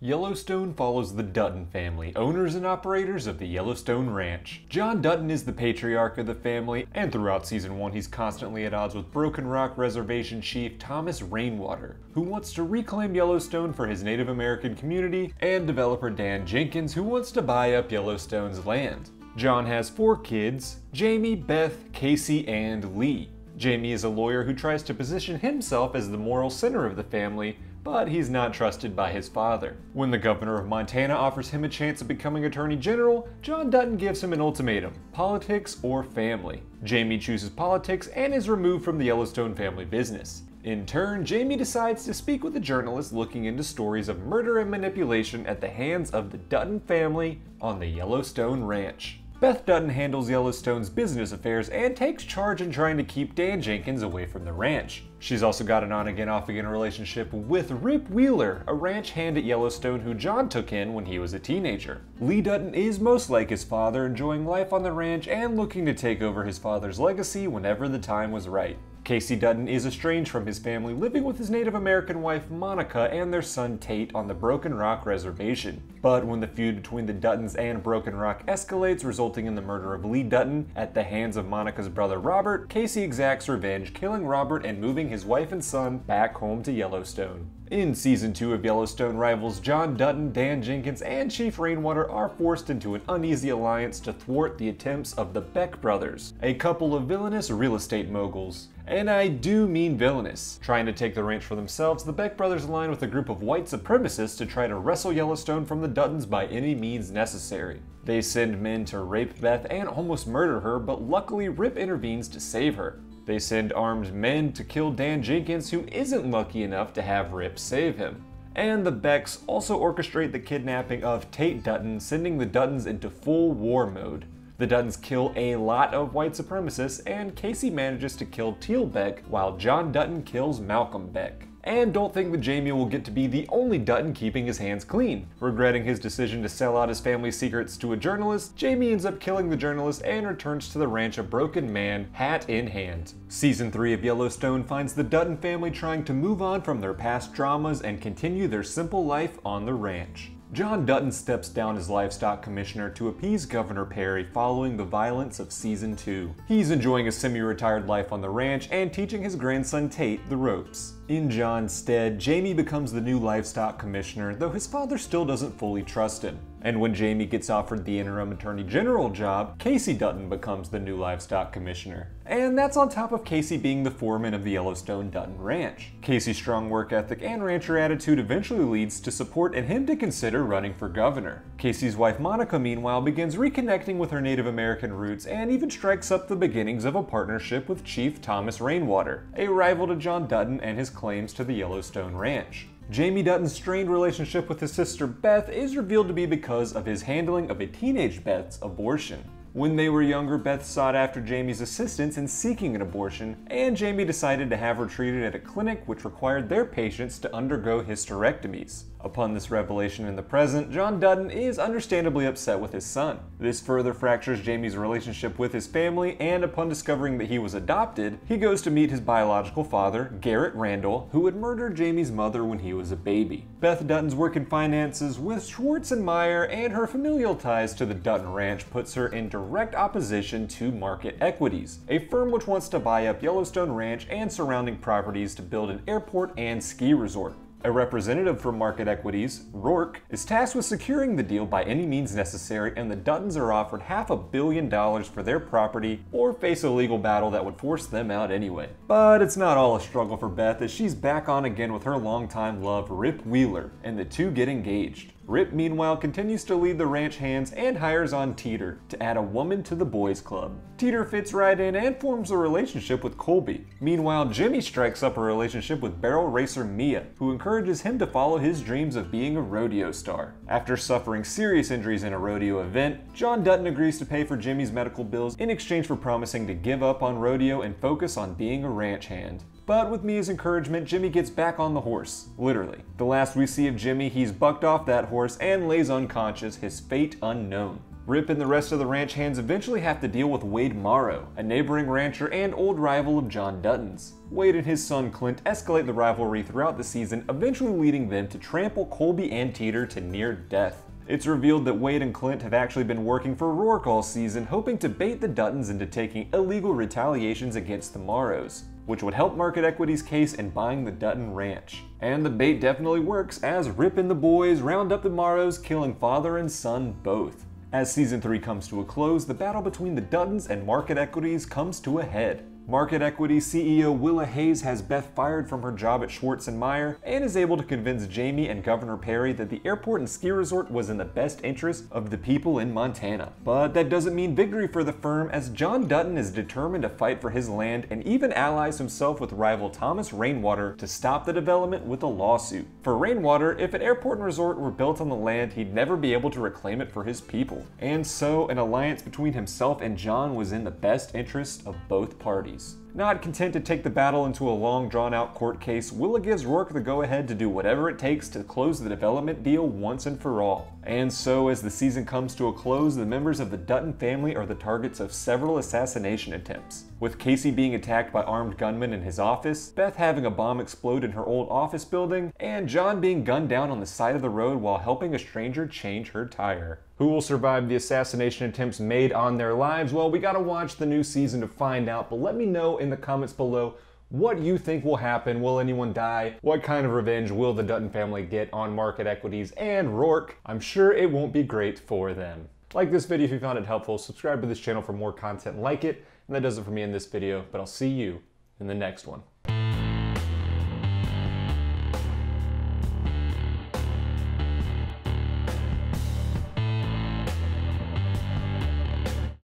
Yellowstone follows the Dutton family, owners and operators of the Yellowstone Ranch. John Dutton is the patriarch of the family, and throughout Season 1 he's constantly at odds with Broken Rock Reservation Chief Thomas Rainwater, who wants to reclaim Yellowstone for his Native American community, and developer Dan Jenkins, who wants to buy up Yellowstone's land. John has 4 kids: Jamie, Beth, Kayce, and Lee. Jamie is a lawyer who tries to position himself as the moral center of the family, but he's not trusted by his father. When the governor of Montana offers him a chance of becoming attorney general, John Dutton gives him an ultimatum: politics or family. Jamie chooses politics and is removed from the Yellowstone family business. In turn, Jamie decides to speak with a journalist looking into stories of murder and manipulation at the hands of the Dutton family on the Yellowstone Ranch. Beth Dutton handles Yellowstone's business affairs and takes charge in trying to keep Dan Jenkins away from the ranch. She's also got an on-again, off-again relationship with Rip Wheeler, a ranch hand at Yellowstone who John took in when he was a teenager. Lee Dutton is most like his father, enjoying life on the ranch and looking to take over his father's legacy whenever the time was right. Kayce Dutton is estranged from his family, living with his Native American wife Monica and their son Tate on the Broken Rock Reservation. But when the feud between the Duttons and Broken Rock escalates, resulting in the murder of Lee Dutton at the hands of Monica's brother Robert, Kayce exacts revenge, killing Robert and moving his wife and son back home to Yellowstone. In Season 2 of Yellowstone, rivals John Dutton, Dan Jenkins, and Chief Rainwater are forced into an uneasy alliance to thwart the attempts of the Beck brothers, a couple of villainous real estate moguls. And I do mean villainous. Trying to take the ranch for themselves, the Beck brothers align with a group of white supremacists to try to wrestle Yellowstone from the Duttons by any means necessary. They send men to rape Beth and almost murder her, but luckily Rip intervenes to save her. They send armed men to kill Dan Jenkins, who isn't lucky enough to have Rip save him. And the Becks also orchestrate the kidnapping of Tate Dutton, sending the Duttons into full war mode. The Duttons kill a lot of white supremacists, and Kayce manages to kill Teal Beck, while John Dutton kills Malcolm Beck. And don't think that Jamie will get to be the only Dutton keeping his hands clean. Regretting his decision to sell out his family's secrets to a journalist, Jamie ends up killing the journalist and returns to the ranch a broken man, hat in hand. Season 3 of Yellowstone finds the Dutton family trying to move on from their past dramas and continue their simple life on the ranch. John Dutton steps down as livestock commissioner to appease Governor Perry following the violence of Season 2. He's enjoying a semi-retired life on the ranch and teaching his grandson Tate the ropes. In John's stead, Jamie becomes the new livestock commissioner, though his father still doesn't fully trust him. And when Jamie gets offered the interim attorney general job, Kayce Dutton becomes the new livestock commissioner. And that's on top of Kayce being the foreman of the Yellowstone Dutton Ranch. Kayce's strong work ethic and rancher attitude eventually leads to support and him to consider running for governor. Kayce's wife Monica, meanwhile, begins reconnecting with her Native American roots and even strikes up the beginnings of a partnership with Chief Thomas Rainwater, a rival to John Dutton and his claims to the Yellowstone Ranch. Jamie Dutton's strained relationship with his sister Beth is revealed to be because of his handling of a teenage Beth's abortion. When they were younger, Beth sought after Jamie's assistance in seeking an abortion, and Jamie decided to have her treated at a clinic which required their patients to undergo hysterectomies. Upon this revelation in the present, John Dutton is understandably upset with his son. This further fractures Jamie's relationship with his family, and upon discovering that he was adopted, he goes to meet his biological father, Garrett Randall, who had murdered Jamie's mother when he was a baby. Beth Dutton's work in finances with Schwartz and Meyer and her familial ties to the Dutton Ranch puts her in direct opposition to Market Equities, a firm which wants to buy up Yellowstone Ranch and surrounding properties to build an airport and ski resort. A representative from Market Equities, Rourke, is tasked with securing the deal by any means necessary, and the Duttons are offered $500 million for their property or face a legal battle that would force them out anyway. But it's not all a struggle for Beth, as she's back on again with her longtime love, Rip Wheeler, and the two get engaged. Rip, meanwhile, continues to lead the ranch hands and hires on Teeter to add a woman to the boys' club. Teeter fits right in and forms a relationship with Colby. Meanwhile, Jimmy strikes up a relationship with barrel racer Mia, who encourages him to follow his dreams of being a rodeo star. After suffering serious injuries in a rodeo event, John Dutton agrees to pay for Jimmy's medical bills in exchange for promising to give up on rodeo and focus on being a ranch hand. But with Mia's encouragement, Jimmy gets back on the horse, literally. The last we see of Jimmy, he's bucked off that horse and lays unconscious, his fate unknown. Rip and the rest of the ranch hands eventually have to deal with Wade Morrow, a neighboring rancher and old rival of John Dutton's. Wade and his son Clint escalate the rivalry throughout the season, eventually leading them to trample Colby and Teeter to near death. It's revealed that Wade and Clint have actually been working for Rourke all season, hoping to bait the Duttons into taking illegal retaliations against the Morrows, which would help Market Equity's case in buying the Dutton ranch. And the bait definitely works, as Rip and the boys round up the Morrows, killing father and son both. As season 3 comes to a close, the battle between the Duttons and Market Equities comes to a head. Market Equity CEO Willa Hayes has Beth fired from her job at Schwartz & Meyer and is able to convince Jamie and Governor Perry that the airport and ski resort was in the best interest of the people in Montana. But that doesn't mean victory for the firm, as John Dutton is determined to fight for his land and even allies himself with rival Thomas Rainwater to stop the development with a lawsuit. For Rainwater, if an airport and resort were built on the land, he'd never be able to reclaim it for his people. And so an alliance between himself and John was in the best interest of both parties. Not content to take the battle into a long drawn-out court case, Willa gives Rourke the go-ahead to do whatever it takes to close the development deal once and for all. And so as the season comes to a close, the members of the Dutton family are the targets of several assassination attempts, with Kayce being attacked by armed gunmen in his office, Beth having a bomb explode in her old office building, and John being gunned down on the side of the road while helping a stranger change her tire. Who will survive the assassination attempts made on their lives? Well, we gotta watch the new season to find out, but let me know in the comments below what you think will happen. Will anyone die? What kind of revenge will the Dutton family get on Market Equities and Rourke? I'm sure it won't be great for them. Like this video if you found it helpful, subscribe to this channel for more content like it, and that does it for me in this video, but I'll see you in the next one.